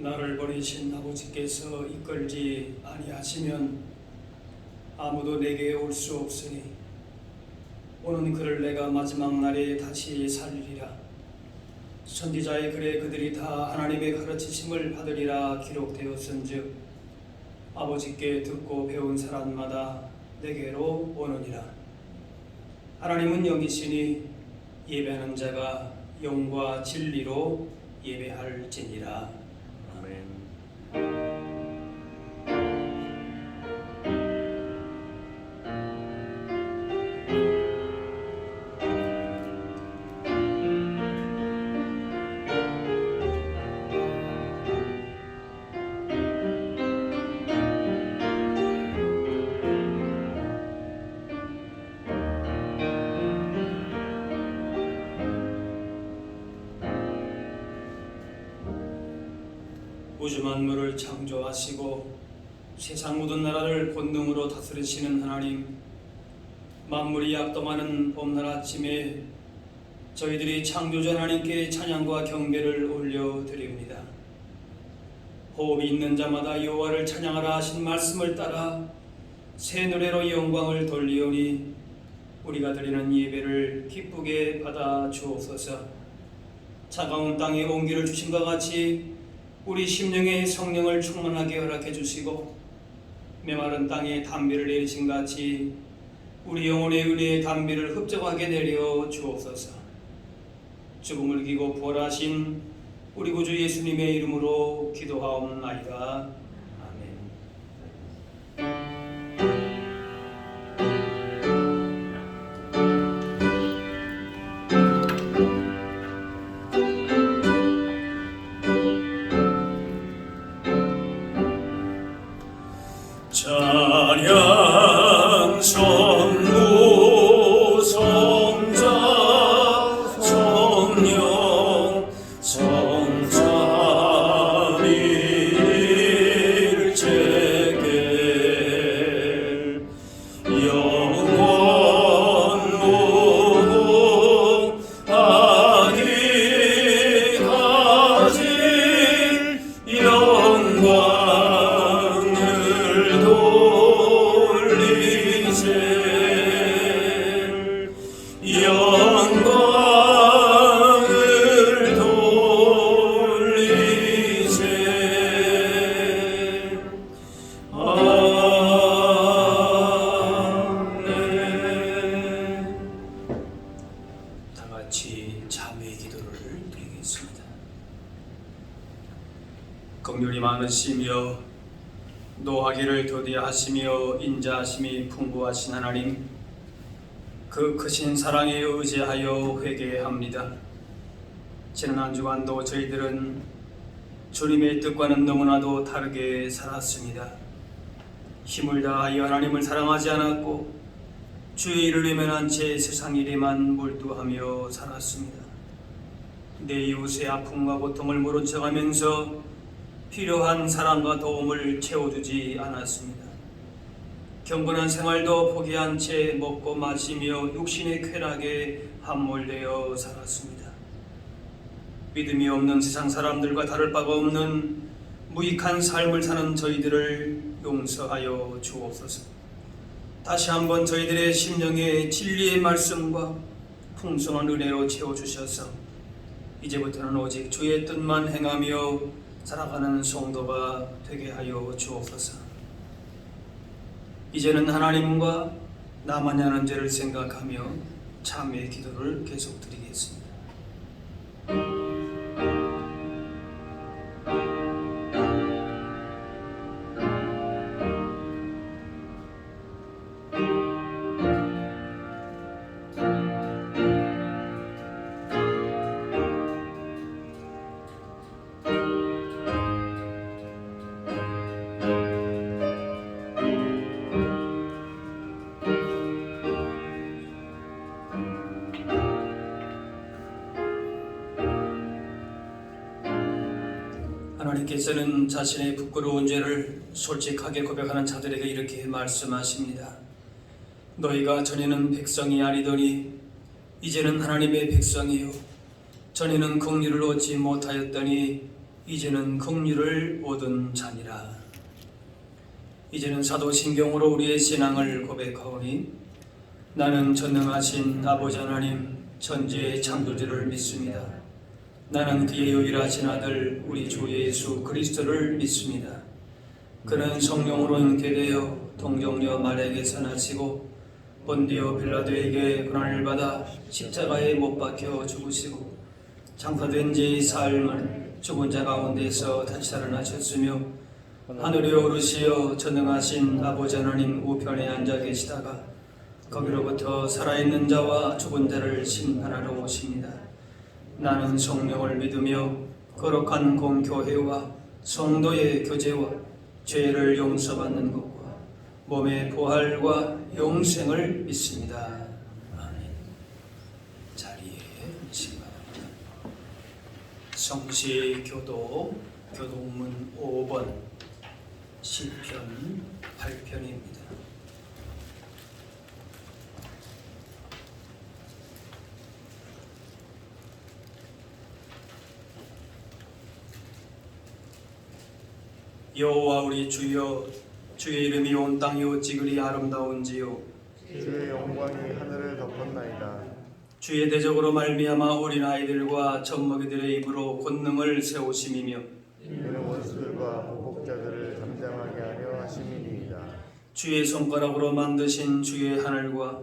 나를 보내신 아버지께서 이끌지 아니하시면 아무도 내게 올 수 없으니 오는 그를 내가 마지막 날에 다시 살리리라. 선지자의 글에 그들이 다 하나님의 가르치심을 받으리라 기록되었은즉 아버지께 듣고 배운 사람마다 내게로 오느니라. 하나님은 영이시니 예배하는 자가 영과 진리로 예배할지니라. 아멘. 우주 만물을 창조하시고 세상 모든 나라를 본능으로 다스리시는 하나님, 만물이 약동하는 봄날 아침에 저희들이 창조주 하나님께 찬양과 경배를 올려드립니다. 호흡이 있는 자마다 여호와를 찬양하라 하신 말씀을 따라 새 노래로 영광을 돌리오니 우리가 드리는 예배를 기쁘게 받아 주옵소서. 차가운 땅에 온기를 주심과 같이 우리 심령의 성령을 충만하게 허락해 주시고 메마른 땅에 단비를 내리신 같이 우리 영혼의 은혜의 단비를 흡족하게 내려 주옵소서. 죽음을 이기고 부활하신 우리 구주 예수님의 이름으로 기도하옵나이다. 찬양 성부 성자 성령 성삼위일체계 영원 무궁하기까지 영광 영광을 돌리세. 아멘. 다같이 자매의 기도를 드리겠습니다. 긍휼이 많으시며 노하기를 더디하시며 인자하심이 풍부하신 하나님, 그 크신 사랑에 의지하여 회개합니다. 지난 한 주간도 저희들은 주님의 뜻과는 너무나도 다르게 살았습니다. 힘을 다하여 하나님을 사랑하지 않았고 주의 일을 외면한 채 세상 일에만 몰두하며 살았습니다. 내 이웃의 아픔과 고통을 모른 척하면서 필요한 사랑과 도움을 채워주지 않았습니다. 경건한 생활도 포기한 채 먹고 마시며 육신의 쾌락에 함몰되어 살았습니다. 믿음이 없는 세상 사람들과 다를 바가 없는 무익한 삶을 사는 저희들을 용서하여 주옵소서. 다시 한번 저희들의 심령에 진리의 말씀과 풍성한 은혜로 채워주셔서 이제부터는 오직 주의 뜻만 행하며 살아가는 성도가 되게 하여 주옵소서. 이제는 하나님과 나만이 하는 죄를 생각하며 참회의 기도를 계속 드리겠습니다. 하나님께서는 자신의 부끄러운 죄를 솔직하게 고백하는 자들에게 이렇게 말씀하십니다. 너희가 전에는 백성이 아니더니 이제는 하나님의 백성이요 전에는 긍휼을 얻지 못하였더니 이제는 긍휼을 얻은 자니라. 이제는 사도신경으로 우리의 신앙을 고백하오니 나는 전능하신 아버지 하나님 천지의 창조주를 믿습니다. 나는 그의 유일하신 아들 우리 주 예수 그리스도를 믿습니다. 그는 성령으로 잉태되어 동정녀 마리아에게서 나시고 본디오 빌라도에게 고난을 받아 십자가에 못 박혀 죽으시고 장사된 지 사흘만에 죽은 자 가운데서 다시 살아나셨으며 하늘에 오르시어 전능하신 아버지 하나님 우편에 앉아 계시다가 거기로부터 살아있는 자와 죽은 자를 심판하러 오십니다. 나는 성령을 믿으며 거룩한 공교회와 성도의 교제와 죄를 용서받는 것과 몸의 부활과 영생을 믿습니다. 아멘. 자리에 앉으시기 바랍니다. 성시교도 교동문 5번 시편 8편입니다. 여호와 우리 주여, 주의 이름이 온 땅에 어찌 그리 아름다운지요. 주의 영광이 하늘을 덮었나이다. 주의 대적으로 말미암아 어린아이들과 젖먹이들의 입으로 권능을 세우심이며 이는 원수들과 보복자들을 잠잠하게 하려 하심이니이다. 주의 손가락으로 만드신 주의 하늘과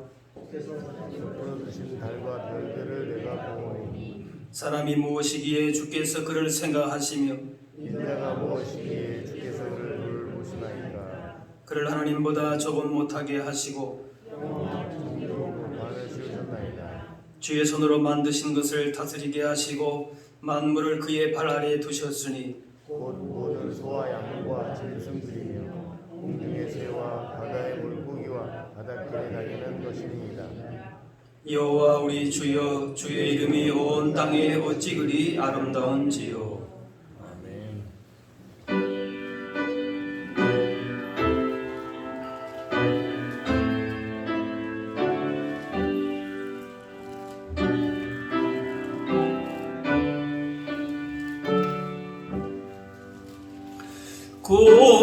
풀어두신 달과 별들을 내가 보오니 사람이 무엇이기에 주께서 그를 생각하시며 인자가 무엇이기에 주께서 그를 돌보시나이까. 그를 하나님보다 조금 못하게 하시고 반을 씌우셨나이다. 주의 손으로 만드신 것을 다스리게 하시고 만물을 그의 발 아래에 두셨으니 곧 모든 소와 양과 짐승들이며 공중의 새와 바다의 물고기와 바닷가에 다니는 것이니이다. 여호와 우리 주여, 주의 이름이 온 땅에 어찌 그리 아름다운지요. 아멘.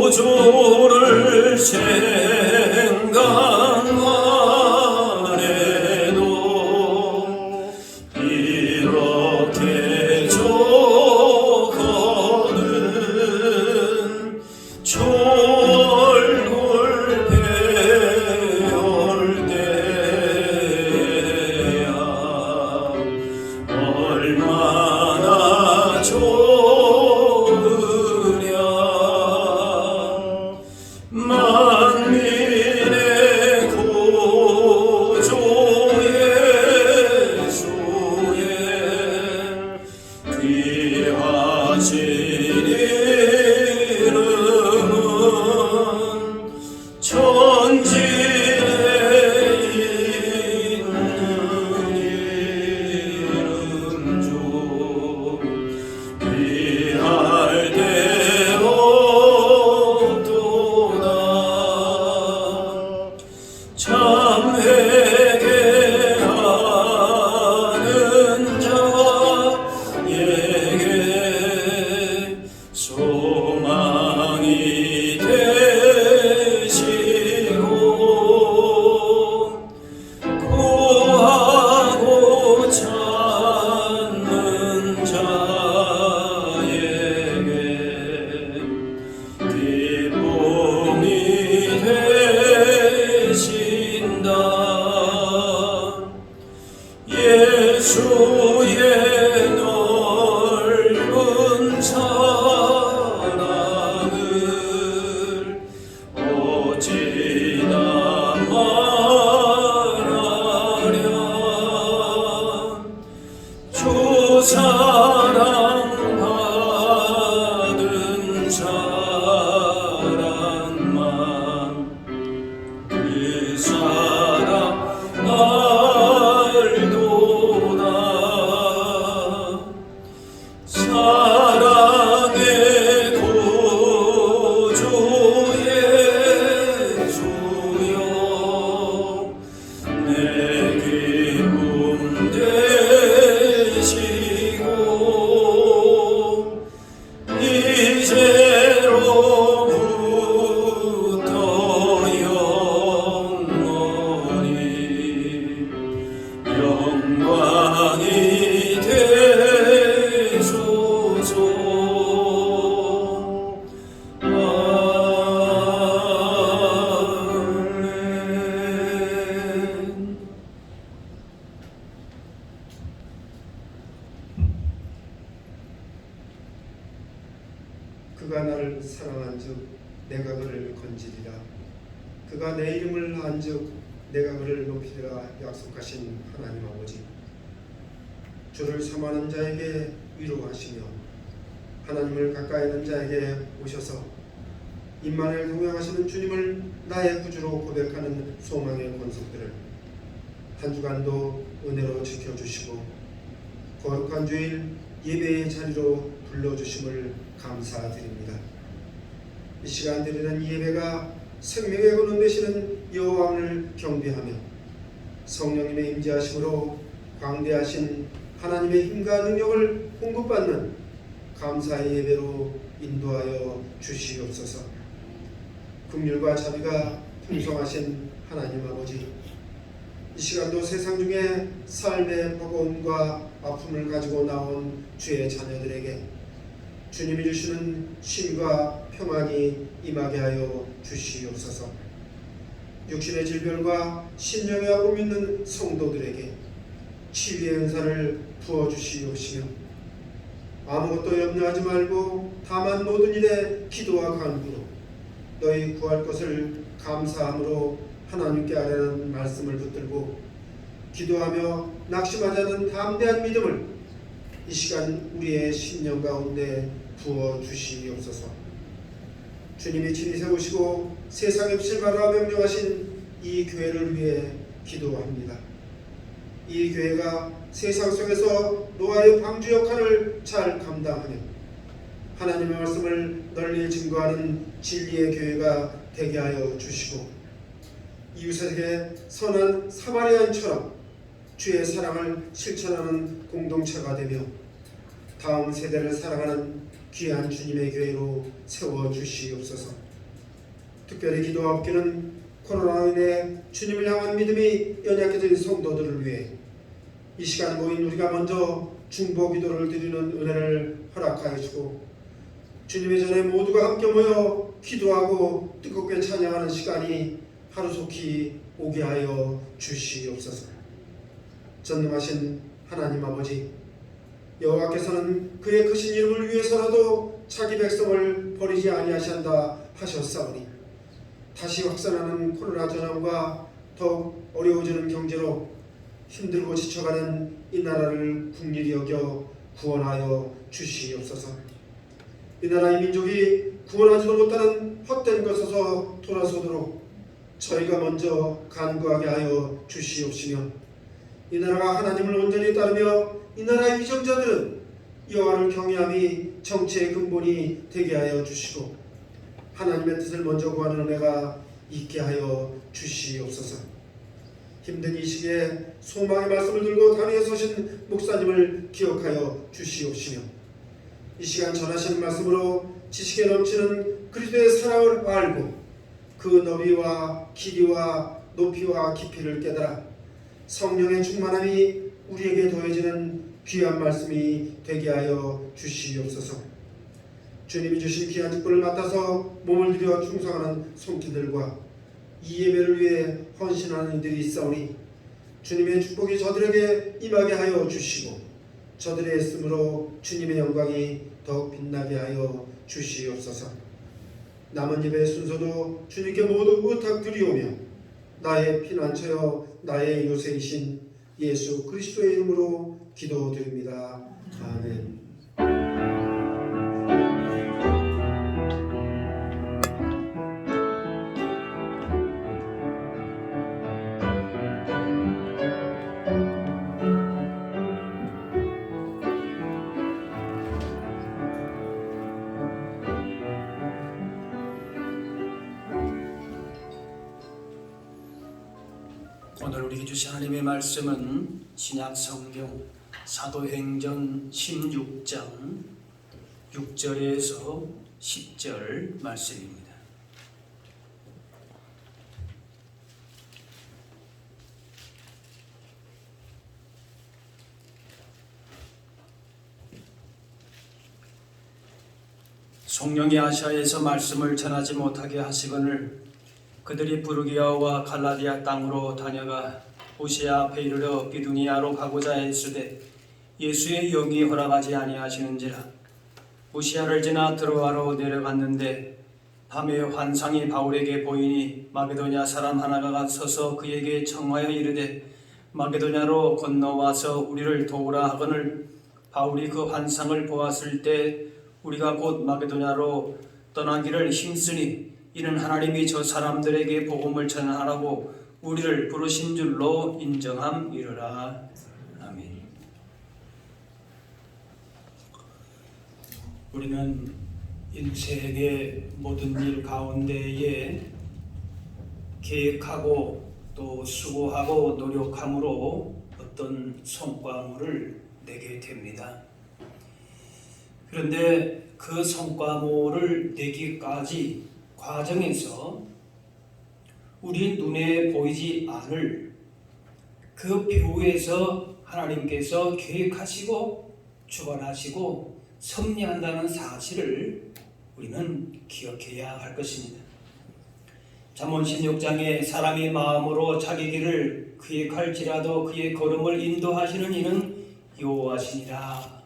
구주를 생각하네도 이렇게 조거든 졸골 배울 때야 얼마나 만민의 구주 예수의 귀하신 이름은 천지에 있는 이름 중 귀할 대로 참 회개하는 자에게 소망이 되시고 구하고 찾는 자에게 기쁨이 예수의 넓은 사랑을 어찌나 말하랴. 주 사랑받은 사람만 그 사랑 알도다. 사랑의 구주 예수 그를 건지리라. 그가 내 이름을 안즉 내가 그를 높이리라 약속하신 하나님 아버지, 주를 삼하는 자에게 위로하시며 하나님을 가까이 하는 자에게 오셔서 임마누엘 동행하시는 주님을 나의 구주로 고백하는 소망의 권속들을 한 주간도 은혜로 지켜주시고 거룩한 주일 예배의 자리로 불러주심을 감사드립니다. 이 시간 드리는 예배가 생명의 근원 되시는 여호와를 경배하며 성령님의 임재하심으로 광대하신 하나님의 힘과 능력을 공급받는 감사의 예배로 인도하여 주시옵소서. 긍휼과 자비가 풍성하신 하나님 아버지, 이 시간도 세상 중에 삶의 버거움과 아픔을 가지고 나온 주의 자녀들에게 주님이 주시는 쉼과 평안이 임하게 하여 주시옵소서. 육신의 질병과 심령의 아픔 있는 성도들에게 치유의 은사를 부어주시옵시며 아무것도 염려하지 말고 다만 모든 일에 기도와 간구로 너희 구할 것을 감사함으로 하나님께 아뢰는 말씀을 붙들고 기도하며 낙심하지 않는 담대한 믿음을 이 시간 우리의 심령 가운데 부어주시옵소서. 주님이 친히 세우시고 세상의 빛을 발하라 명령하신 이 교회를 위해 기도합니다. 이 교회가 세상 속에서 노아의 방주 역할을 잘 감당하며 하나님의 말씀을 널리 증거하는 진리의 교회가 되게 하여 주시고 이웃에게 선한 사마리아인처럼 주의 사랑을 실천하는 공동체가 되며 다음 세대를 사랑하는 귀한 주님의 교회로 세워주시옵소서. 특별히 기도와 업기는 코로나로 인해 주님을 향한 믿음이 연약해진 성도들을 위해 이 시간 모인 우리가 먼저 중보 기도를 드리는 은혜를 허락하여 주고 주님의 전에 모두가 함께 모여 기도하고 뜨겁게 찬양하는 시간이 하루속히 오게 하여 주시옵소서. 전능하신 하나님 아버지, 여호와께서는 그의 크신 이름을 위해서라도 자기 백성을 버리지 아니하신다 하셨사오니 다시 확산하는 코로나 전염과 더욱 어려워지는 경제로 힘들고 지쳐가는 이 나라를 국리히 여겨 구원하여 주시옵소서. 이 나라의 민족이 구원하지도 못하는 헛된 것에서 돌아서도록 저희가 먼저 간구하게 하여 주시옵시며 이 나라가 하나님을 온전히 따르며 이 나라의 위정자들은 여호와를 경외함이 정치의 근본이 되게 하여 주시고 하나님의 뜻을 먼저 구하는 은혜가 있게 하여 주시옵소서. 힘든 이 시기에 소망의 말씀을 들고 다리에 서신 목사님을 기억하여 주시옵시며 이 시간 전하시는 말씀으로 지식에 넘치는 그리스도의 사랑을 알고 그 너비와 길이와 높이와 깊이를 깨달아 성령의 충만함이 우리에게 더해지는 귀한 말씀이 되게 하여 주시옵소서. 주님이 주신 귀한 직분을 맡아서 몸을 들여 충성하는 손길들과 이 예배를 위해 헌신하는 이들이 있사오니 주님의 축복이 저들에게 임하게 하여 주시고 저들의 애씀으로 주님의 영광이 더욱 빛나게 하여 주시옵소서. 남은 예배의 순서도 주님께 모두 부탁드리오며 나의 피난처여 나의 요새이신 예수 그리스도의 이름으로 기도드립니다. 아멘. 오늘 우리에게 주신 하나님의 말씀은 신약 성경 사도행전 16장 6절에서 10절 말씀입니다. 성령이 아시아에서 말씀을 전하지 못하게 하시거늘 그들이 부르기아와 갈라디아 땅으로 다녀가 오시아 앞에 이르러 비두니아로 가고자 했으되 예수의 영이 허락하지 아니하시는지라. 오시아를 지나 드로아로 내려갔는데 밤에 환상이 바울에게 보이니 마게도냐 사람 하나가 서서 그에게 청하여 이르되 마게도냐로 건너와서 우리를 도우라 하거늘 바울이 그 환상을 보았을 때 우리가 곧 마게도냐로 떠나기를 힘쓰니 이는 하나님이 저 사람들에게 복음을 전하라고 우리를 부르신 줄로 인정함이르라. 아멘. 우리는 인생의 모든 일 가운데에 계획하고 또 수고하고 노력함으로 어떤 성과물을 내게 됩니다. 그런데 그 성과물을 내기까지 과정에서 우리 눈에 보이지 않을 그 배후에서 하나님께서 계획하시고 주관하시고 섭리한다는 사실을 우리는 기억해야 할 것입니다. 잠언 16장에 사람이 마음으로 자기 길을 계획할지라도 그의 걸음을 인도하시는 이는 여호와시니라.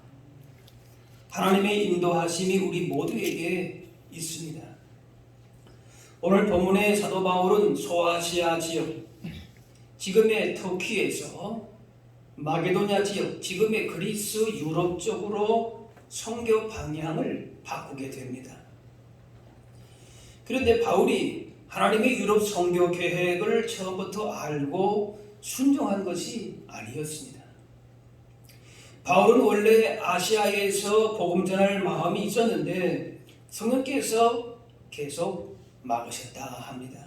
하나님의 인도하심이 우리 모두에게 있습니다. 오늘 본문의 사도 바울은 소아시아 지역, 지금의 터키에서 마게도냐 지역, 지금의 그리스 유럽 쪽으로 선교 방향을 바꾸게 됩니다. 그런데 바울이 하나님의 유럽 선교 계획을 처음부터 알고 순종한 것이 아니었습니다. 바울은 원래 아시아에서 복음 전할 마음이 있었는데 성령께서 계속 막으셨다 합니다.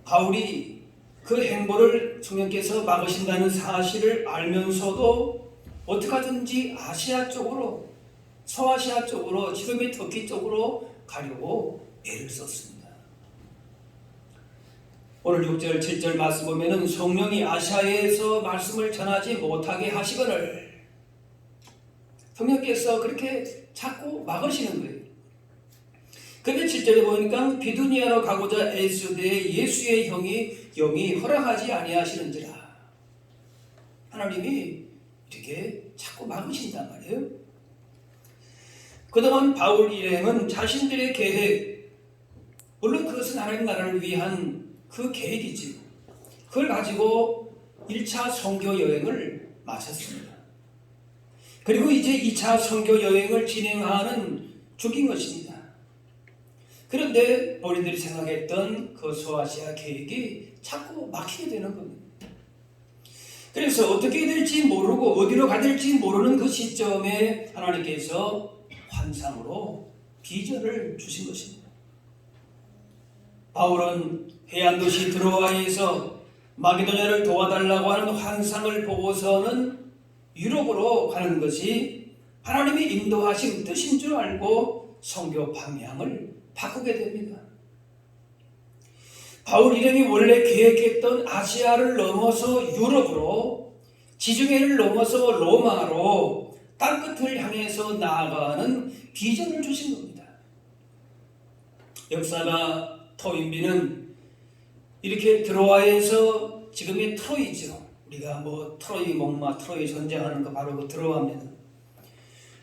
바울이 그 행보를 성령께서 막으신다는 사실을 알면서도 어떻게 하든지 아시아 쪽으로, 서아시아 쪽으로, 지금의 터키 쪽으로 가려고 애를 썼습니다. 오늘 6절, 7절 말씀 보면은 성령이 아시아에서 말씀을 전하지 못하게 하시거늘, 성령께서 그렇게 자꾸 막으시는 거예요. 근데 7절에 보니까 비두니아로 가고자 애쓰되 예수의 영이 허락하지 아니하시는지라. 하나님이 이렇게 자꾸 막으신단 말이에요. 그동안 바울 일행은 자신들의 계획, 물론 그것은 하나님 나라를 위한 그 계획이지, 그걸 가지고 1차 선교 여행을 마쳤습니다. 그리고 이제 2차 선교 여행을 진행하는 중인 것입니다. 그런데 본인들이 생각했던 그 소아시아 계획이 자꾸 막히게 되는 겁니다. 그래서 어떻게 될지 모르고 어디로 가야 될지 모르는 그 시점에 하나님께서 환상으로 비전을 주신 것입니다. 바울은 해안도시 드로아에서 마게도냐를 도와달라고 하는 환상을 보고서는 유럽으로 가는 것이 하나님의 인도하신 뜻인 줄 알고 선교 방향을 바꾸게 됩니다. 바울 일행이 원래 계획했던 아시아를 넘어서 유럽으로, 지중해를 넘어서 로마로 땅끝을 향해서 나아가는 비전을 주신 겁니다. 역사가 토인비는 이렇게 드로아에서, 지금의 트로이죠, 우리가 트로이 목마, 트로이 전쟁하는 거 바로 그 드로아입니다.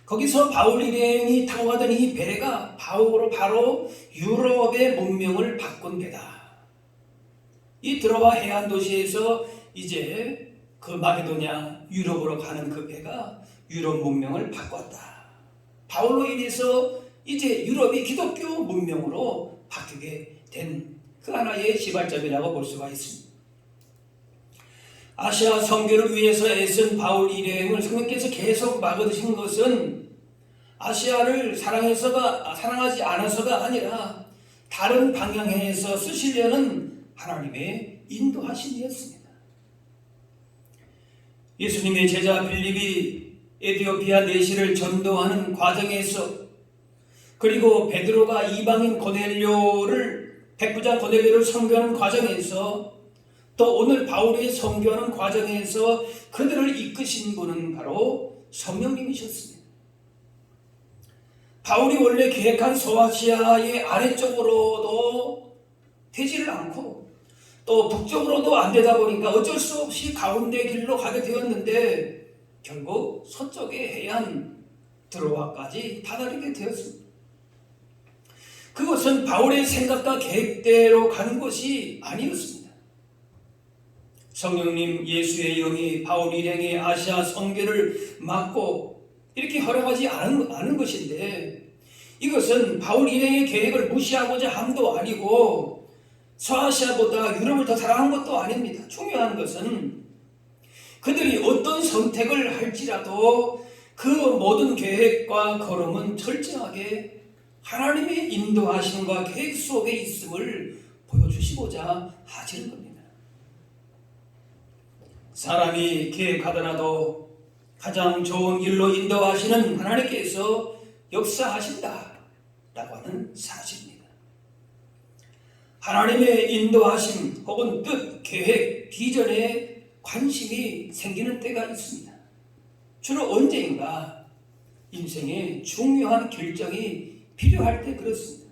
거기서 바울 일행이 타고 가던 이 배가 바로 유럽의 문명을 바꾼 배다. 이 드로아 해안 도시에서 이제 그 마게도냐 유럽으로 가는 그 배가 유럽 문명을 바꿨다. 바울로 인해서 이제 유럽이 기독교 문명으로 바뀌게 된 그 하나의 시발점이라고 볼 수가 있습니다. 아시아 선교를 위해서 애쓴 바울 일행을 성령께서 계속 막으신 것은 아시아를 사랑하지 않아서가 아니라 다른 방향에서 쓰시려는 하나님의 인도하심이었습니다. 예수님의 제자 빌립이 에티오피아 내시를 전도하는 과정에서, 그리고 베드로가 이방인 백부장 고넬료를 선교하는 과정에서, 또 오늘 바울이 선교하는 과정에서 그들을 이끄신 분은 바로 성령님이셨습니다. 바울이 원래 계획한 소아시아의 아래쪽으로도 되지를 않고 또 북쪽으로도 안 되다 보니까 어쩔 수 없이 가운데 길로 가게 되었는데 결국 서쪽의 해안 드로아까지 다다르게 되었습니다. 그것은 바울의 생각과 계획대로 간 것이 아니었습니다. 성령님 예수의 영이 바울 일행의 아시아 선교를 막고 이렇게 허락하지 않은 것인데, 이것은 바울 일행의 계획을 무시하고자 함도 아니고 서아시아보다 유럽을 더 사랑한 것도 아닙니다. 중요한 것은 그들이 어떤 선택을 할지라도 그 모든 계획과 걸음은 철저하게 하나님의 인도하심과 계획 속에 있음을 보여주시고자 하시는 겁니다. 사람이 계획하더라도 가장 좋은 길로 인도하시는 하나님께서 역사하신다라고 하는 사실입니다. 하나님의 인도하심 혹은 뜻, 계획, 비전에 관심이 생기는 때가 있습니다. 주로 언제인가 인생에 중요한 결정이 필요할 때 그렇습니다.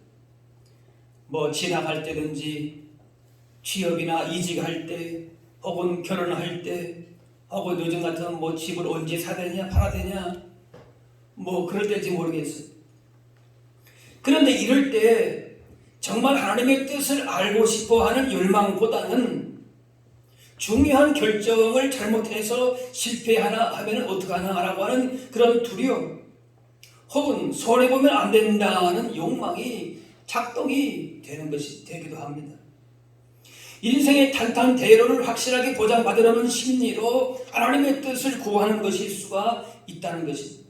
진학할 때든지 취업이나 이직할 때 혹은 결혼할 때 혹은 요즘 같은 집을 언제 사야 되냐 팔아야 되냐 그럴 때인지 모르겠어요. 그런데 이럴 때 정말 하나님의 뜻을 알고 싶어 하는 열망보다는 중요한 결정을 잘못해서 실패하나 하면 어떡하나라고 하는 그런 두려움 혹은 손해보면 안 된다는 욕망이 작동이 되는 것이 되기도 합니다. 인생의 탄탄대로를 확실하게 보장받으려는 심리로 하나님의 뜻을 구하는 것일 수가 있다는 것입니다.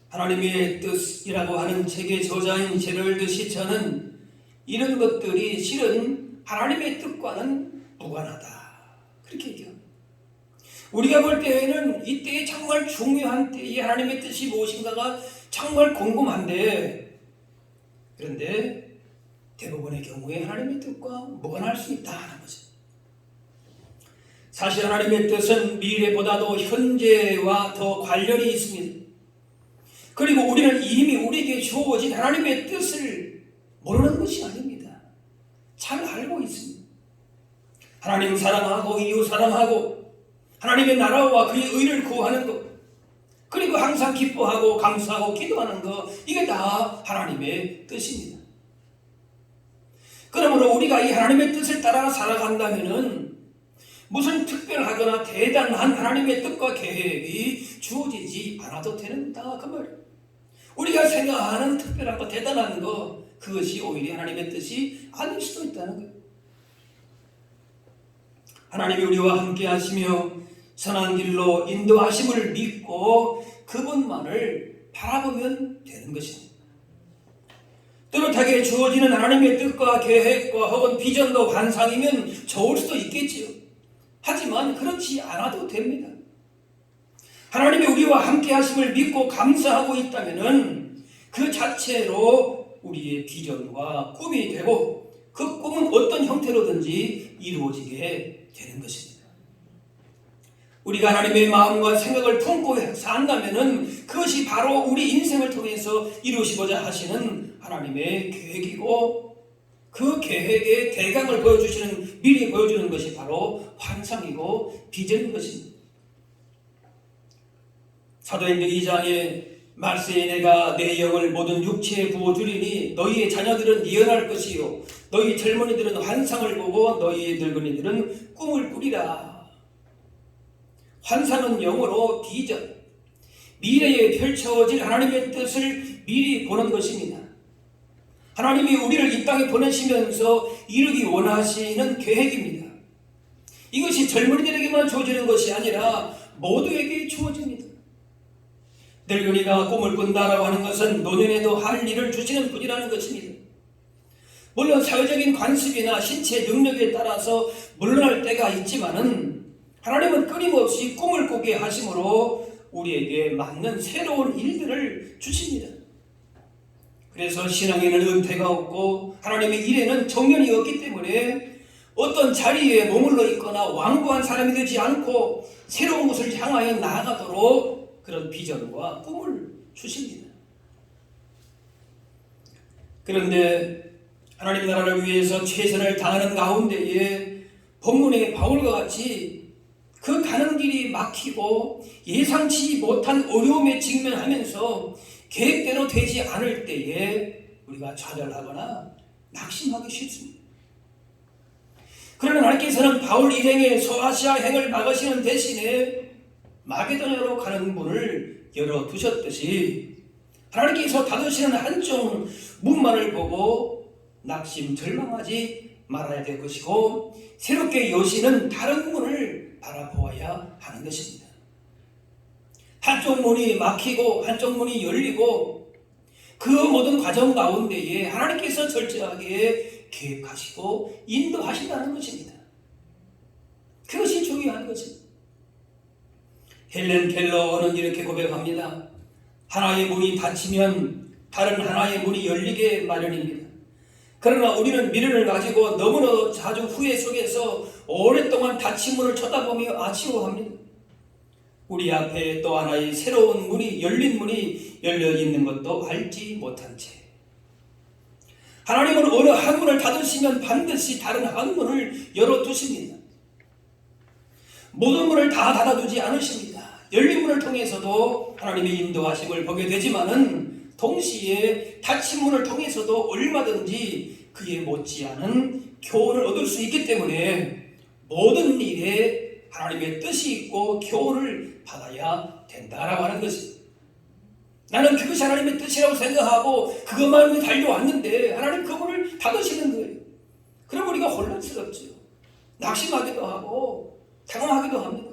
하나님의 뜻이라고 하는 책의 저자인 제럴드 시처는 이런 것들이 실은 하나님의 뜻과는 무관하다 그렇게 얘기합니다. 우리가 볼 때에는 이때에 정말 중요한 때에 하나님의 뜻이 무엇인가가 정말 궁금한데, 그런데 대부분의 경우에 하나님의 뜻과 무관할 수 있다는 거죠. 사실 하나님의 뜻은 미래보다도 현재와 더 관련이 있습니다. 그리고 우리는 이미 우리에게 주어진 하나님의 뜻을 모르는 것이 아닙니다. 잘 알고 있습니다. 하나님 사랑하고 이웃 사랑하고 하나님의 나라와 그의 의를 구하는 것, 그리고 항상 기뻐하고 감사하고 기도하는 것, 이게 다 하나님의 뜻입니다. 그러므로 우리가 이 하나님의 뜻을 따라 살아간다면은 무슨 특별하거나 대단한 하나님의 뜻과 계획이 주어지지 않아도 된다 그 말이에요. 우리가 생각하는 특별하고 대단한 것, 그것이 오히려 하나님의 뜻이 아닐 수도 있다는 거예요. 하나님이 우리와 함께 하시며 선한 길로 인도하심을 믿고 그분만을 바라보면 되는 것입니다. 뚜렷하게 주어지는 하나님의 뜻과 계획과 혹은 비전도 환상이면 좋을 수도 있겠지요. 하지만 그렇지 않아도 됩니다. 하나님이 우리와 함께 하심을 믿고 감사하고 있다면 그 자체로 우리의 비전과 꿈이 되고 그 꿈은 어떤 형태로든지 이루어지게 되는 것입니다. 우리가 하나님의 마음과 생각을 품고 산다면 그것이 바로 우리 인생을 통해서 이루시고자 하시는 하나님의 계획이고, 그 계획의 대강을 보여주시는, 미리 보여주는 것이 바로 환상이고 비전인 것입니다. 사도행전 2장에 말세에 내가 내 영을 모든 육체에 부어주리니 너희의 자녀들은 예언할 것이요 너희 젊은이들은 환상을 보고 너희 늙은이들은 꿈을 꾸리라. 환상은 영어로 비전, 미래에 펼쳐질 하나님의 뜻을 미리 보는 것입니다. 하나님이 우리를 이 땅에 보내시면서 이루기 원하시는 계획입니다. 이것이 젊은이들에게만 주어지는 것이 아니라 모두에게 주어집니다. 늙은이가 꿈을 꾼다라고 하는 것은 노년에도 할 일을 주시는 분이라는 것입니다. 물론 사회적인 관습이나 신체 능력에 따라서 물러날 때가 있지만은 하나님은 끊임없이 꿈을 꾸게 하심으로 우리에게 맞는 새로운 일들을 주십니다. 그래서 신앙에는 은퇴가 없고 하나님의 일에는 정년이 없기 때문에 어떤 자리에 머물러 있거나 완고한 사람이 되지 않고 새로운 것을 향하여 나아가도록 그런 비전과 꿈을 주십니다. 그런데 하나님 나라를 위해서 최선을 다하는 가운데에 본문의 바울과 같이 그 가는 길이 막히고 예상치 못한 어려움에 직면하면서 계획대로 되지 않을 때에 우리가 좌절하거나 낙심하기 쉽습니다. 그러나 하나님께서는 바울 일행의 소아시아 행을 막으시는 대신에 마게도냐로 가는 문을 열어두셨듯이 하나님께서 닫으시는 한쪽 문만을 보고 낙심 절망하지 말아야 될 것이고 새롭게 여시는 다른 문을 바라보아야 하는 것입니다. 한쪽 문이 막히고 한쪽 문이 열리고 그 모든 과정 가운데에 하나님께서 철저하게 계획하시고 인도하신다는 것입니다. 그것이 중요한 것입니다. 헬렌 켈러는 이렇게 고백합니다. 하나의 문이 닫히면 다른 하나의 문이 열리게 마련입니다. 그러나 우리는 미련을 가지고 너무나 자주 후회 속에서 오랫동안 닫힌 문을 쳐다보며 아쉬워합니다. 우리 앞에 또 하나의 새로운 문이 열린 문이 열려 있는 것도 알지 못한 채 하나님은 어느 한 문을 닫으시면 반드시 다른 한 문을 열어두십니다. 모든 문을 다 닫아두지 않으십니다. 열린 문을 통해서도 하나님의 인도하심을 보게 되지만은 동시에 닫힌 문을 통해서도 얼마든지 그에 못지않은 교훈을 얻을 수 있기 때문에 모든 일에 하나님의 뜻이 있고 교훈을 받아야 된다라고 하는 것입니다. 나는 그것이 하나님의 뜻이라고 생각하고 그것만 달려왔는데 하나님 그 문을 닫으시는 거예요. 그럼 우리가 혼란스럽죠. 낙심하기도 하고 당황하기도 합니다.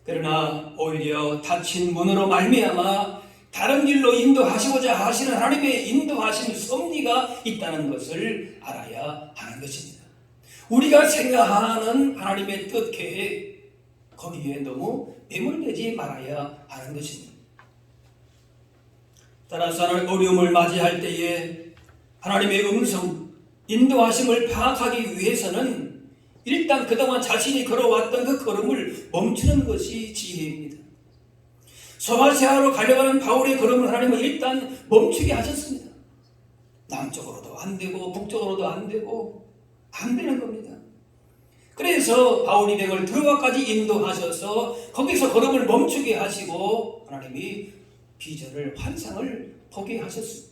그러나 오히려 닫힌 문으로 말미암아 다른 길로 인도하시고자 하시는 하나님의 인도하신 섭리가 있다는 것을 알아야 하는 것입니다. 우리가 생각하는 하나님의 뜻 계획 거기에 너무 매몰되지 말아야 하는 것입니다. 따라서 어려움을 맞이할 때에 하나님의 음성 인도하심을 파악하기 위해서는 일단 그동안 자신이 걸어왔던 그 걸음을 멈추는 것이 지혜입니다. 소아시아로 가려가는 바울의 걸음을 하나님은 일단 멈추게 하셨습니다. 남쪽으로도 안 되고 북쪽으로도 안 되고 안 되는 겁니다. 그래서 바울 일행을 들어가까지 인도하셔서 거기서 걸음을 멈추게 하시고 하나님이 비전을 환상을 보게 하셨습니다.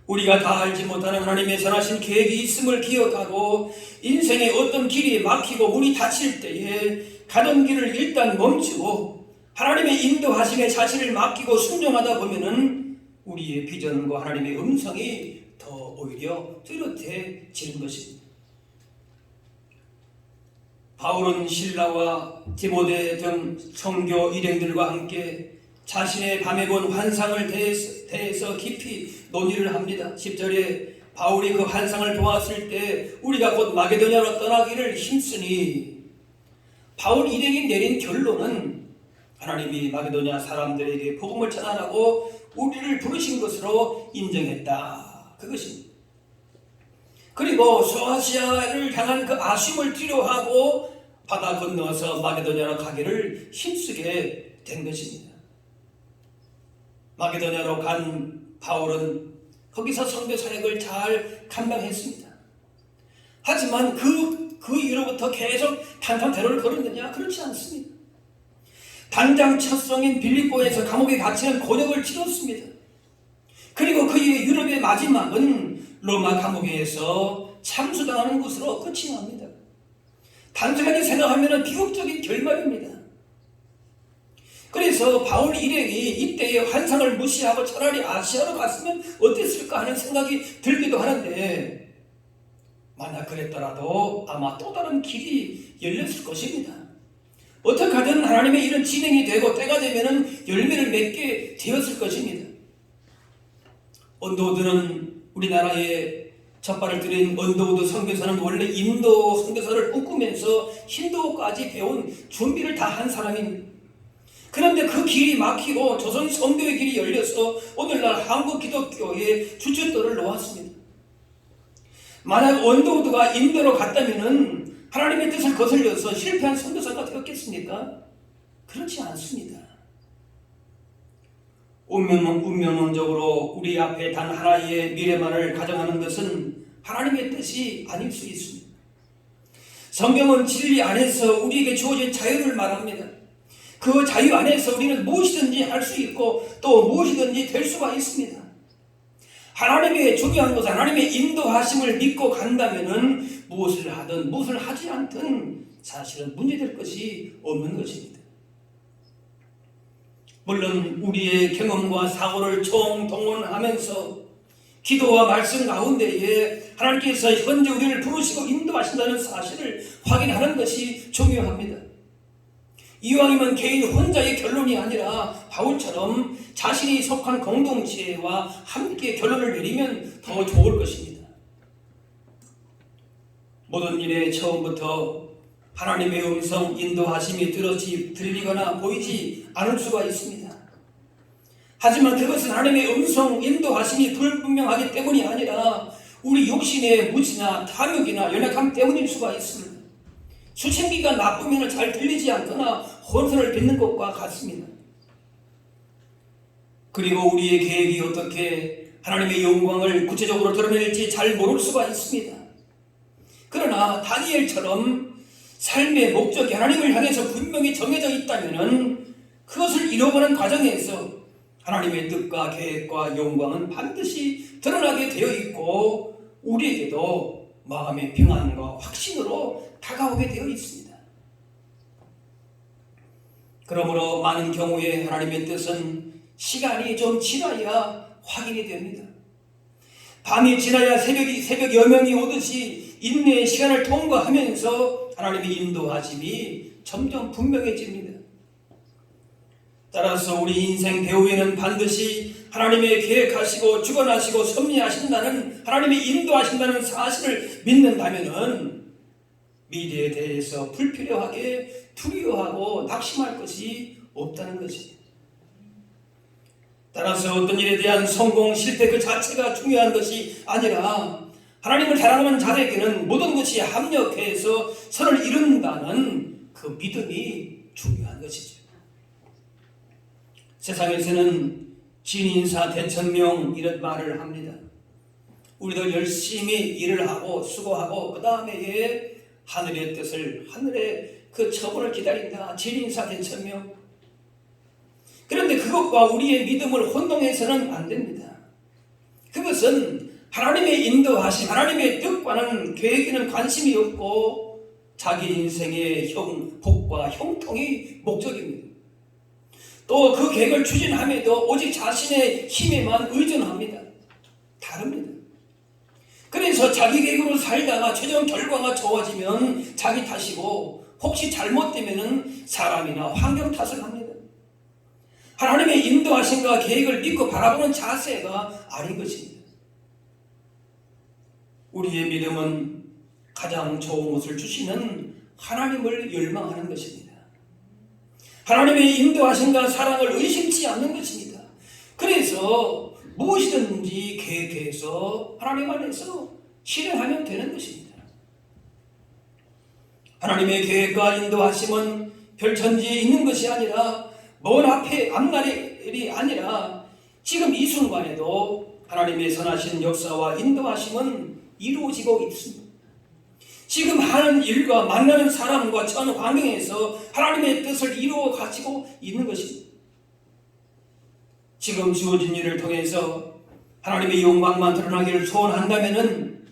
우리가 다 알지 못하는 하나님의 선하신 계획이 있음을 기억하고 인생의 어떤 길이 막히고 문이 닫힐 때에 가던 길을 일단 멈추고 하나님의 인도하심에 자신을 맡기고 순종하다 보면은 우리의 비전과 하나님의 음성이 더 오히려 뚜렷해지는 것입니다. 바울은 신라와 디모데 등 청교 일행들과 함께 자신의 밤에 본 환상을 대해서 깊이 논의를 합니다. 10절에 바울이 그 환상을 보았을 때 우리가 곧 마게도냐로 떠나기를 힘쓰니 바울 일행이 내린 결론은 하나님이 마게도냐 사람들에게 복음을 전하라고 우리를 부르신 것으로 인정했다. 그것입니다. 그리고 소아시아를 향한 그 아쉬움을 뒤로하고 바다 건너서 마게도냐로 가기를 힘쓰게 된 것입니다. 마게도냐로 간 바울은 거기서 선교 사역을 잘 감당했습니다. 하지만 그 이후로부터 계속 탄탄대로를 걸었느냐? 그렇지 않습니다. 당장 첫 성인 빌립보에서 감옥에 갇히는 곤욕을 치렀습니다. 그리고 그 이후 유럽의 마지막은 로마 감옥에서 참수당하는 것으로 끝이 납니다. 단순하게 생각하면 비극적인 결말입니다. 그래서 바울 일행이 이때의 환상을 무시하고 차라리 아시아로 갔으면 어땠을까 하는 생각이 들기도 하는데 만약 그랬더라도 아마 또 다른 길이 열렸을 것입니다. 어떻게 하든 하나님의 일은 진행이 되고 때가 되면 열매를 맺게 되었을 것입니다. 언더우드는 우리나라에 첫발을 들인 언더우드 선교사는 원래 인도 선교사를 꿈꾸면서 힌두어까지 배운 준비를 다 한 사람입니다. 그런데 그 길이 막히고 조선 선교의 길이 열려서 오늘날 한국 기독교의 주춧돌을 놓았습니다. 만약 언더우드가 인도로 갔다면은 하나님의 뜻을 거슬려서 실패한 선교사가 되었겠습니까? 그렇지 않습니다. 운명론적으로 우리 앞에 단 하나의 미래만을 가정하는 것은 하나님의 뜻이 아닐 수 있습니다. 성경은 진리 안에서 우리에게 주어진 자유를 말합니다. 그 자유 안에서 우리는 무엇이든지 할 수 있고 또 무엇이든지 될 수가 있습니다. 하나님의 중요한 것은 하나님의 인도하심을 믿고 간다면은 무엇을 하든 무엇을 하지 않든 사실은 문제될 것이 없는 것입니다. 물론 우리의 경험과 사고를 총동원하면서 기도와 말씀 가운데에 하나님께서 현재 우리를 부르시고 인도하신다는 사실을 확인하는 것이 중요합니다. 이왕이면 개인 혼자의 결론이 아니라 바울처럼 자신이 속한 공동체와 함께 결론을 내리면 더 좋을 것입니다. 모든 일의 처음부터 하나님의 음성 인도하심이 들리거나 보이지 않을 수가 있습니다. 하지만 그것은 하나님의 음성 인도하심이 불분명하기 때문이 아니라 우리 육신의 무지나 탐욕이나 연약함 때문일 수가 있습니다. 수신기가 나쁘면 잘 들리지 않거나 혼선을 빚는 것과 같습니다. 그리고 우리의 계획이 어떻게 하나님의 영광을 구체적으로 드러낼지 잘 모를 수가 있습니다. 그러나 다니엘처럼 삶의 목적이 하나님을 향해서 분명히 정해져 있다면 그것을 이루어가는 과정에서 하나님의 뜻과 계획과 영광은 반드시 드러나게 되어 있고 우리에게도 마음의 평안과 확신으로 다가오게 되어 있습니다. 그러므로 많은 경우에 하나님의 뜻은 시간이 좀 지나야 확인이 됩니다. 밤이 지나야 새벽 여명이 오듯이 인내의 시간을 통과하면서 하나님의 인도하심이 점점 분명해집니다. 따라서 우리 인생 배후에는 반드시 하나님의 계획하시고 주관하시고 섭리하신다는 하나님의 인도하신다는 사실을 믿는다면은 미래에 대해서 불필요하게 두려워하고 낙심할 것이 없다는 것입니다. 따라서 어떤 일에 대한 성공, 실패 그 자체가 중요한 것이 아니라 하나님을 사랑하는 자에게는 모든 것이 합력해서 선을 이룬다는 그 믿음이 중요한 것이죠. 세상에서는 진인사 대천명 이런 말을 합니다. 우리도 열심히 일을 하고 수고하고 그 다음에 하늘의 뜻을 하늘의 그 처분을 기다린다. 진인사 대천명. 그런데 그것과 우리의 믿음을 혼동해서는 안 됩니다. 그것은 하나님의 인도하심, 하나님의 뜻과는 계획에는 관심이 없고 자기 인생의 복과 형통이 목적입니다. 또 그 계획을 추진함에도 오직 자신의 힘에만 의존합니다. 다릅니다. 그래서 자기 계획으로 살다가 최종 결과가 좋아지면 자기 탓이고 혹시 잘못되면 사람이나 환경 탓을 합니다. 하나님의 인도하심과 계획을 믿고 바라보는 자세가 아닌 것입니다. 우리의 믿음은 가장 좋은 것을 주시는 하나님을 열망하는 것입니다. 하나님의 인도하심과 사랑을 의심치 않는 것입니다. 그래서 무엇이든지 계획해서 하나님 안에서 실행하면 되는 것입니다. 하나님의 계획과 인도하심은 별천지에 있는 것이 아니라 먼 앞날이 아니라 지금 이 순간에도 하나님의 선하신 역사와 인도하심은 이루어지고 있습니다. 지금 하는 일과 만나는 사람과 전 환경에서 하나님의 뜻을 이루어 가지고 있는 것입니다. 지금 주어진 일을 통해서 하나님의 영광만 드러나기를 소원한다면은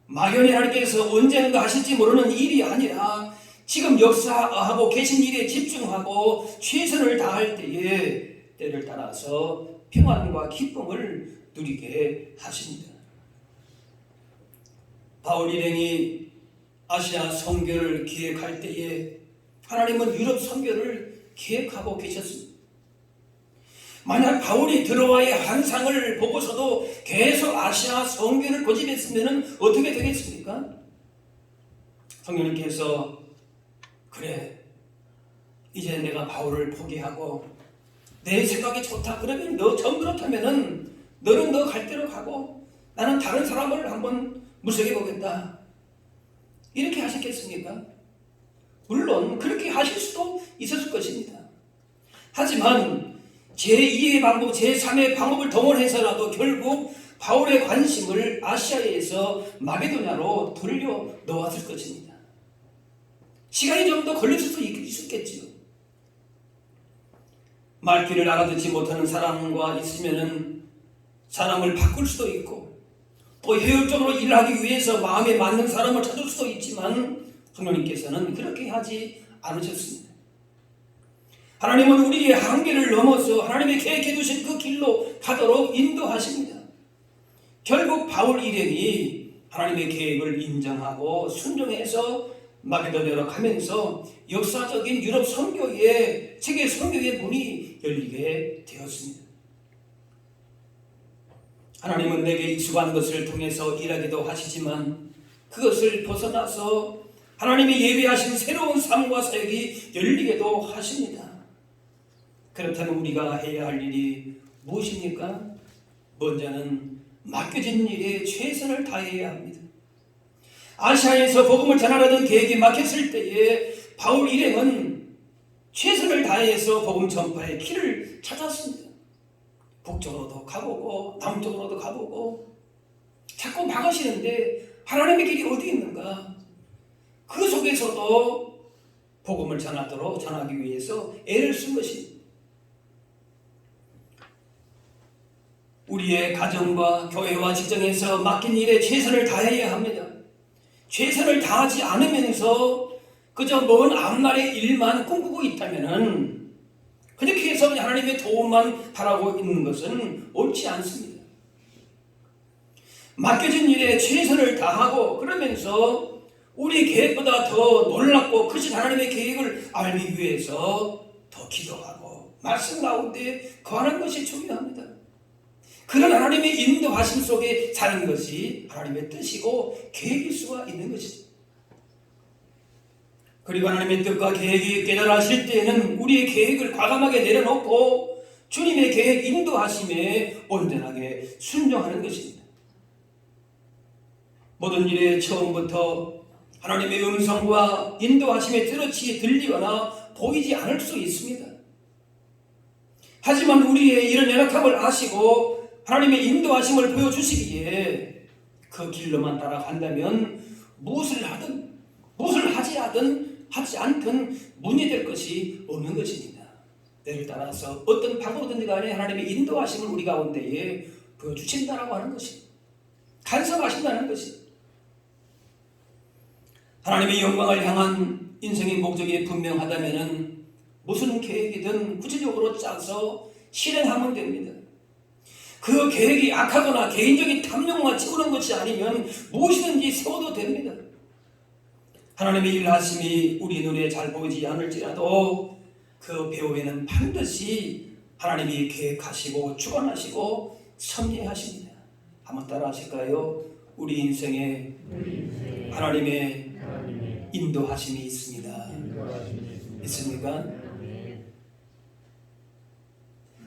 막연히 하나님께서 언젠가 하실지 모르는 일이 아니라 지금 역사하고 계신 일에 집중하고 최선을 다할 때에 때를 따라서 평안과 기쁨을 누리게 하십니다. 바울 일행이 아시아 선교를 기획할 때에 하나님은 유럽 선교를 기획하고 계셨습니다. 만약 바울이 들어와의 환상을 보고서도 계속 아시아 선교를 고집했으면 어떻게 되겠습니까? 성령님께서 그래 이제 내가 바울을 포기하고 내 생각이 좋다 그러면 너 정 그렇다면은 너는 너 갈 대로 가고 나는 다른 사람을 한번 물색해 보겠다 이렇게 하셨겠습니까? 물론 그렇게 하실 수도 있었을 것입니다. 하지만 제2의 방법, 제3의 방법을 동원해서라도 결국 바울의 관심을 아시아에서 마게도냐로 돌려 놓았을 것입니다. 시간이 좀 더 걸렸을 수 있었겠지요. 말귀를 알아듣지 못하는 사람과 있으면은 사람을 바꿀 수도 있고 또 효율적으로 일하기 위해서 마음에 맞는 사람을 찾을 수도 있지만 성령님께서는 그렇게 하지 않으셨습니다. 하나님은 우리의 한계를 넘어서 하나님의 계획해 두신 그 길로 가도록 인도하십니다. 결국 바울 일행이 하나님의 계획을 인정하고 순종해서 마게도냐로 가면서 역사적인 유럽 선교의 세계 선교의 문이 열리게 되었습니다. 하나님은 내게 익숙한 것을 통해서 일하기도 하시지만 그것을 벗어나서 하나님이 예비하신 새로운 삶과 사역이 열리게도 하십니다. 그렇다면 우리가 해야 할 일이 무엇입니까? 먼저는 맡겨진 일에 최선을 다해야 합니다. 아시아에서 복음을 전하려던 계획이 막혔을 때에 바울 일행은 최선을 다해서 복음 전파의 길을 찾았습니다. 북쪽으로도 가보고 남쪽으로도 가보고 자꾸 막으시는데 하나님의 길이 어디 있는가? 그 속에서도 복음을 전하기 위해서 애를 쓴 것입니다. 우리의 가정과 교회와 직장에서 맡긴 일에 최선을 다해야 합니다. 최선을 다하지 않으면서 그저 먼 앞날의 일만 꿈꾸고 있다면 그렇게 해서 하나님의 도움만 바라고 있는 것은 옳지 않습니다. 맡겨진 일에 최선을 다하고 그러면서 우리 계획보다 더 놀랍고 크신 하나님의 계획을 알기 위해서 더 기도하고 말씀 가운데 거하는 것이 중요합니다. 그런 하나님의 인도하심 속에 사는 것이 하나님의 뜻이고 계획일 수가 있는 것이죠. 그리고 하나님의 뜻과 계획이 깨달아질 때에는 우리의 계획을 과감하게 내려놓고 주님의 계획 인도하심에 온전하게 순종하는 것입니다. 모든 일의 처음부터 하나님의 음성과 인도하심에 뚜렷이 들리거나 보이지 않을 수 있습니다. 하지만 우리의 이런 연약함을 아시고 하나님의 인도하심을 보여주시기에 그 길로만 따라간다면 무엇을 하든 무엇을 하지 않든 문제될 것이 없는 것입니다. 때를 따라서 어떤 방법이든지 간에 하나님의 인도하심을 우리 가운데에 보여주신다라고 하는 것이 간섭하신다는 것이 하나님의 영광을 향한 인생의 목적이 분명하다면 무슨 계획이든 구체적으로 짜서 실행하면 됩니다. 그 계획이 악하거나 개인적인 탐욕만 채우는 것이 아니면 무엇이든지 세워도 됩니다. 하나님의 일하심이 우리 눈에 잘 보이지 않을지라도 그 배후에는 반드시 하나님이 계획하시고 주관하시고 섭리하십니다. 한번 따라 하실까요? 우리 인생에 하나님의 인도하심이 있습니다. 있습니까?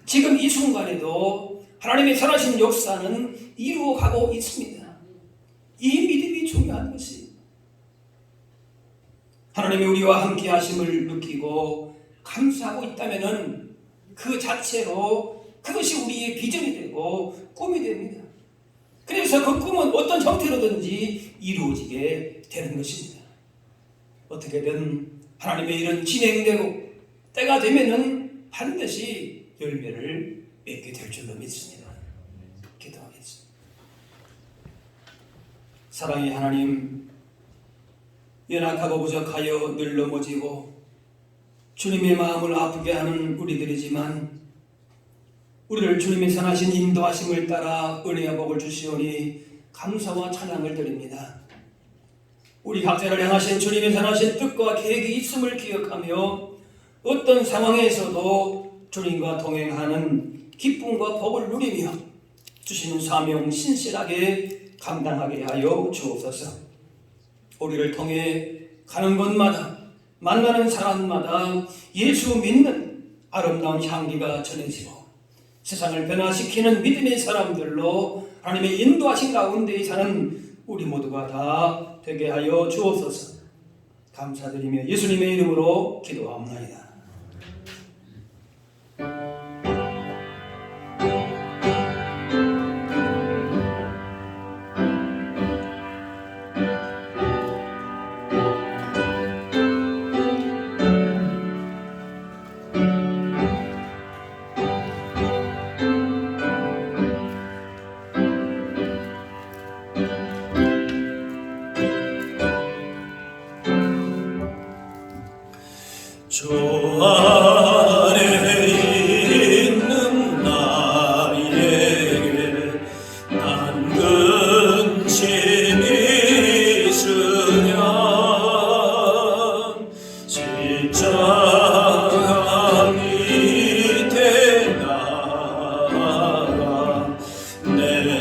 지금 이 순간에도 하나님의 선하신 역사는 이루어가고 있습니다. 이 믿음이 중요한 것입니다. 하나님이 우리와 함께 하심을 느끼고 감사하고 있다면 그 자체로 그것이 우리의 비전이 되고 꿈이 됩니다. 그래서 그 꿈은 어떤 형태로든지 이루어지게 되는 것입니다. 어떻게든 하나님의 일은 진행되고 때가 되면은 반드시 열매를 맺게 될 줄로 믿습니다. 기도하겠습니다. 사랑의 하나님, 연약하고 부족하여 늘 넘어지고 주님의 마음을 아프게 하는 우리들이지만 우리를 주님의 선하신 인도하심을 따라 은혜와 복을 주시오니 감사와 찬양을 드립니다. 우리 각자를 향하신 주님의 선하신 뜻과 계획이 있음을 기억하며 어떤 상황에서도 주님과 동행하는 기쁨과 복을 누리며 주시는 사명 신실하게 감당하게 하여 주옵소서. 우리를 통해 가는 곳마다 만나는 사람마다 예수 믿는 아름다운 향기가 전해지고 세상을 변화시키는 믿음의 사람들로 하나님의 인도하신 가운데 사는 우리 모두가 다 되게 하여 주옵소서. 감사드리며 예수님의 이름으로 기도합니다.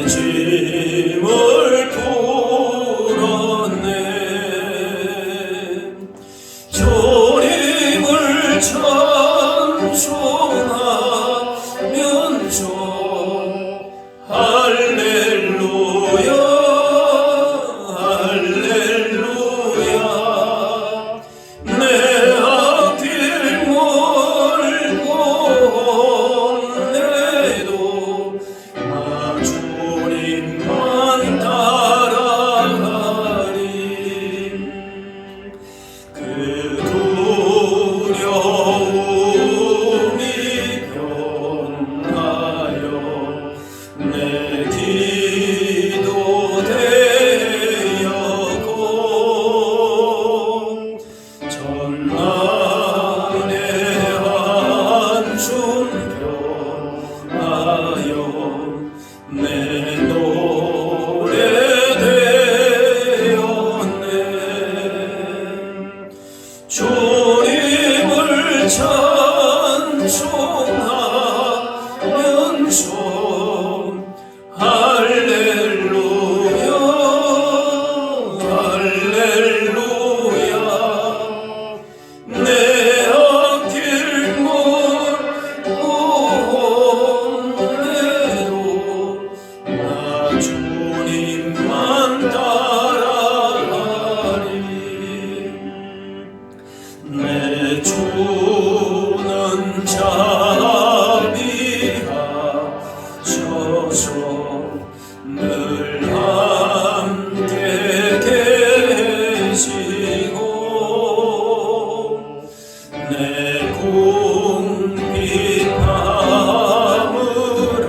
짐을 풀었네. 주님을 찬송하면서 할렐루야 할렐루야. 내 앞길 멀고 내도 나 주님만 따라가리. 그 두려움이 변하여 내 기도 되었고 전날의 한숨 변하여 내 노래 되었네. 주님을 찬송하면서 할렐루야 할렐루야. 내 앞길 멀고 내도 나 주님만 따라가리. 내 주는 자비하셔서 늘 함께 계시고 내 궁핍함을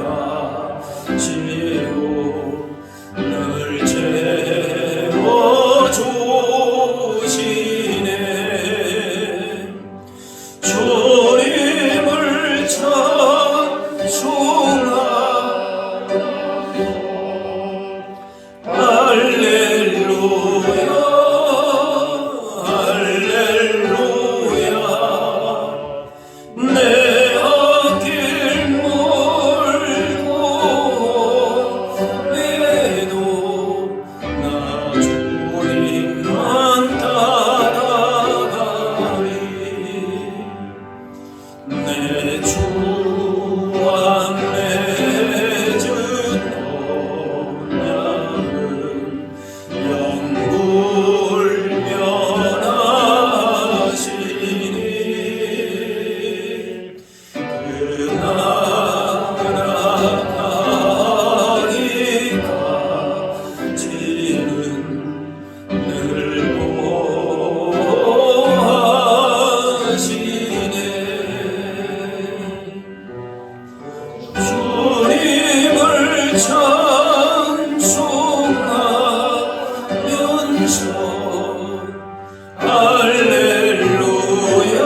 아시고 늘 채워주시네. 주님을 찬송하면서 할렐루야 할렐루야. 내 앞길 멀고 내도 나 주님만 따라가리. 내 주와 맺은 언약은 영불변하시니 그 나라가기까지는 늘 보호하시네. 주님을 찬송하면서 할렐루야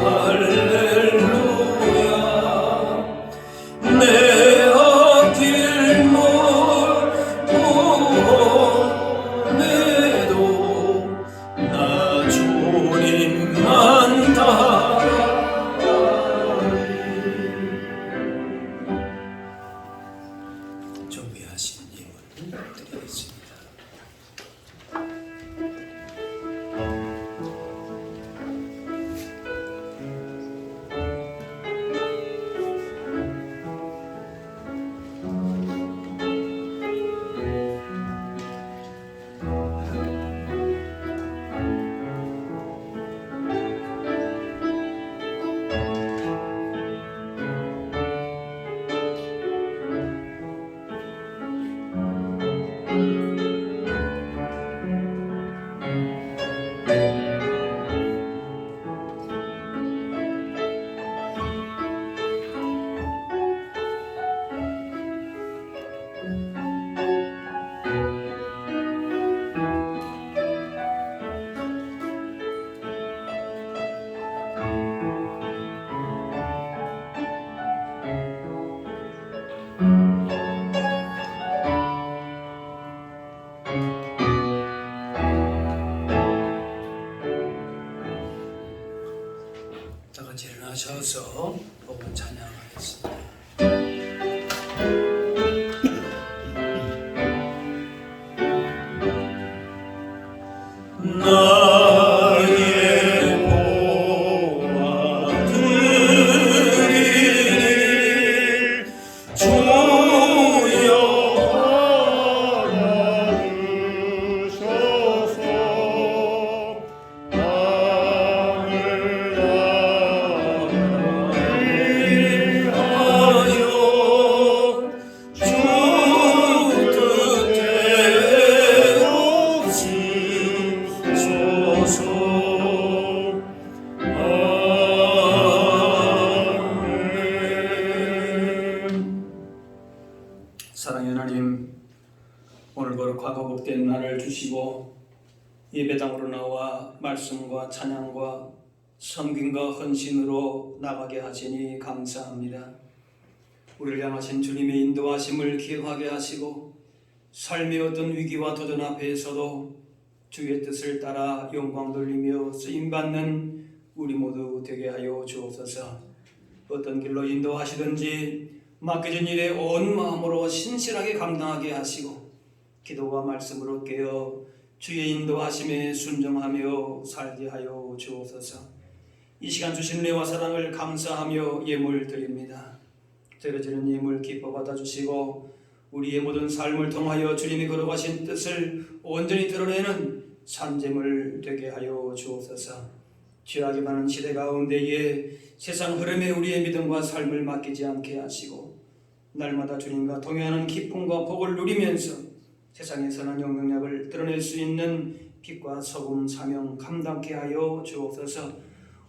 할렐루야. 내 앞길 멀고 내도 나 주님만 따라가리. 준비하신 예물 드리겠습니다. 다 같이 일어나셔서 복음 찬양하겠습니다. 사랑의 하나님, 오늘 거룩하고 복된 날을 주시고 예배당으로 나와 말씀과 찬양과 섬김과 헌신으로 나가게 하시니 감사합니다. 우리를 향하신 주님의 인도하심을 기억하게 하시고 삶의 어떤 위기와 도전 앞에서도 주의 뜻을 따라 영광 돌리며 쓰임받는 우리 모두 되게 하여 주옵소서. 어떤 길로 인도하시든지 맡겨진 일에 온 마음으로 신실하게 감당하게 하시고 기도와 말씀으로 깨어 주의 인도하심에 순종하며 살게 하여 주옵소서. 이 시간 주신 은혜와 사랑을 감사하며 예물 드립니다. 드려지는 예물 기뻐 받아주시고 우리의 모든 삶을 통하여 주님이 걸어가신 뜻을 온전히 드러내는 산재물 되게 하여 주옵소서. 죄악이 많은 시대 가운데에 세상 흐름에 우리의 믿음과 삶을 맡기지 않게 하시고 날마다 주님과 동행하는 기쁨과 복을 누리면서 세상의 선한 영향력을 드러낼 수 있는 빛과 소금 사명 감당케 하여 주옵소서.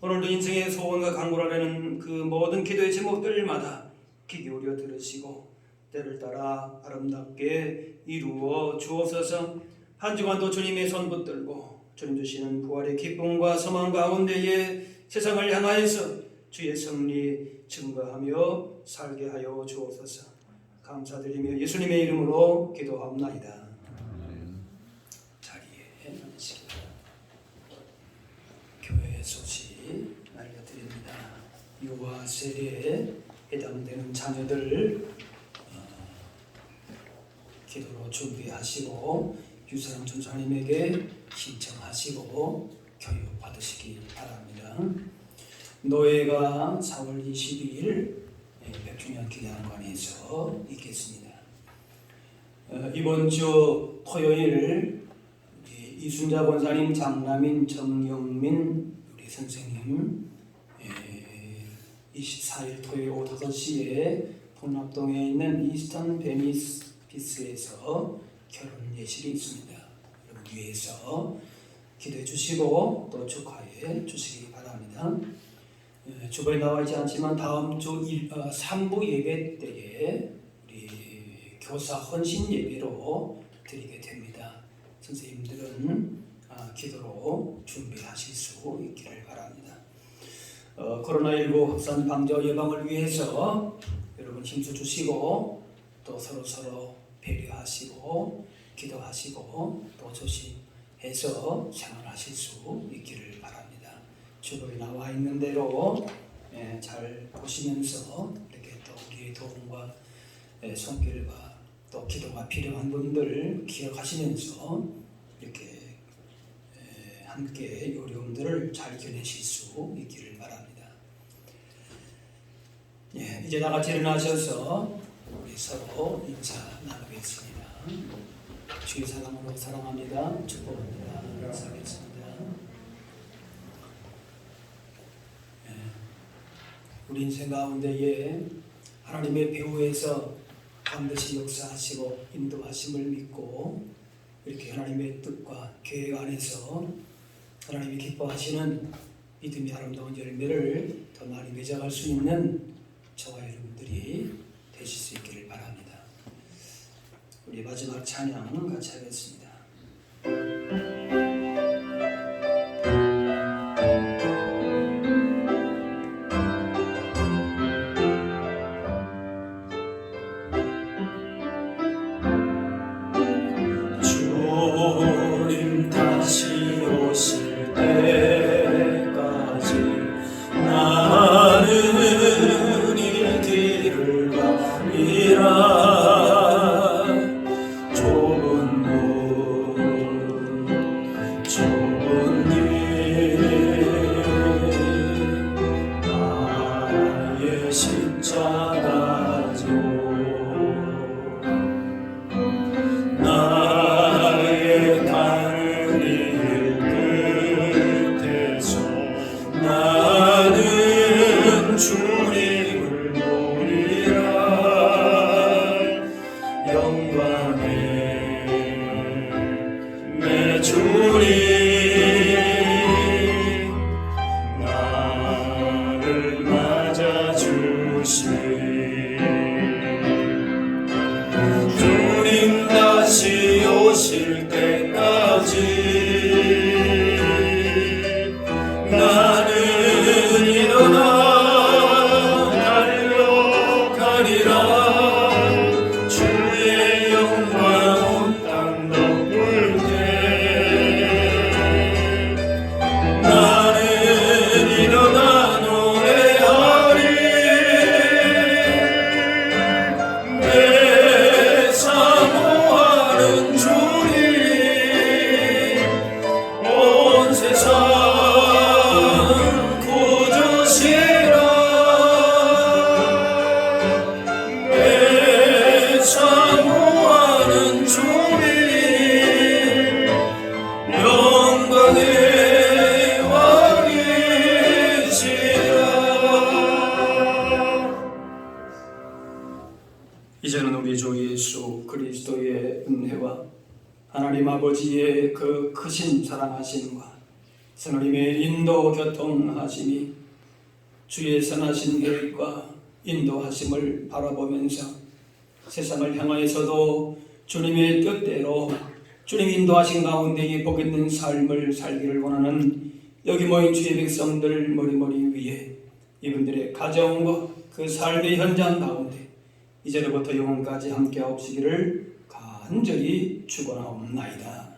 오늘도 인생의 소원과 간구하려는 그 모든 기도의 제목들마다 귀 기울여 들으시고 때를 따라 아름답게 이루어 주옵소서. 한 주간도 주님의 손 붙들고 주님 주시는 부활의 기쁨과 소망 가운데에 세상을 향하여서 주의 승리 증거하며 살게 하여 주옵소서. 감사드리며 예수님의 이름으로 기도합나이다. 자리에 앉으시기 바랍니다. 교회 소식 알려드립니다. 유아 세례에 해당되는 자녀들 기도로 준비하시고 유사람 전사님에게 신청하시고 교육 받으시기 바랍니다. 노예가 4월 22일 100주년 기념관에서 있겠습니다. 이번 주 토요일 이순자 권사님, 장남인 정영민 우리 선생님 24일 토요일 오후 5시에 풍납동에 있는 이스턴 베니스피스에서 결혼 예식이 있습니다. 여러분 위해서 기도해 주시고 또 축하해 주시기 바랍니다. 주보에 나와 있지 않지만 다음 주 3부 예배 때에 우리 교사 헌신 예배로 드리게 됩니다. 선생님들은 기도로 준비하실 수 있기를 바랍니다. 코로나19 확산 방저 예방을 위해서 여러분 힘써 주시고 또 서로 배려하시고 기도하시고 또 조심해서 생활하실 수 있기를 바랍니다. 주보에 나와 있는 대로 잘 보시면서 이렇게 또 우리의 도움과 손길과 또 기도가 필요한 분들 기억하시면서 이렇게 함께 어려움들을 잘 견디실 수 있기를 바랍니다. 이제 다 같이 일어나셔서 우리 서로 인사 나누겠습니다. 주의 사랑으로 사랑합니다. 축복합니다. 인사하겠습니다. 우리 인생 가운데에 하나님의 배후에서 반드시 역사하시고 인도하심을 믿고 이렇게 하나님의 뜻과 계획 안에서 하나님이 기뻐하시는 믿음의 아름다운 열매를 더 많이 맺어갈 수 있는 저와 여러분들이 되실 수 있기를 바랍니다. 우리 마지막 찬양 같이 하겠습니다. 주님 다시 오실 때까지 나는 이 길을 가리라. 좁은 문 좁은 길 나의 십자가 줘 나의 가는 일 끝에서 나는 주님을 보리라. 영광의 내 주님 나를 맞아주시니 오실 때까지 나는 일어나 달려가리라. 주의 영광 온 땅 덮을 때 나는 일어나 노래하리. 내 사모하는 주님 온 세상 사모하는 주님 영광의 왕이시라. 이제는 우리 주 예수 그리스도의 은혜와 하나님 아버지의 그 크신 사랑하심과 성령님의 인도 교통하심이 주의 선하신 계획과 인도하심을 바라보면서 세상을 향하여서도 주님의 뜻대로 주님 인도하신 가운데 복 있는 삶을 살기를 원하는 여기 모인 주의 백성들 머리머리 위에 이분들의 가정과 그 삶의 현장 가운데 이제로부터 영원까지 함께 하옵시기를 간절히 축원하옵나이다.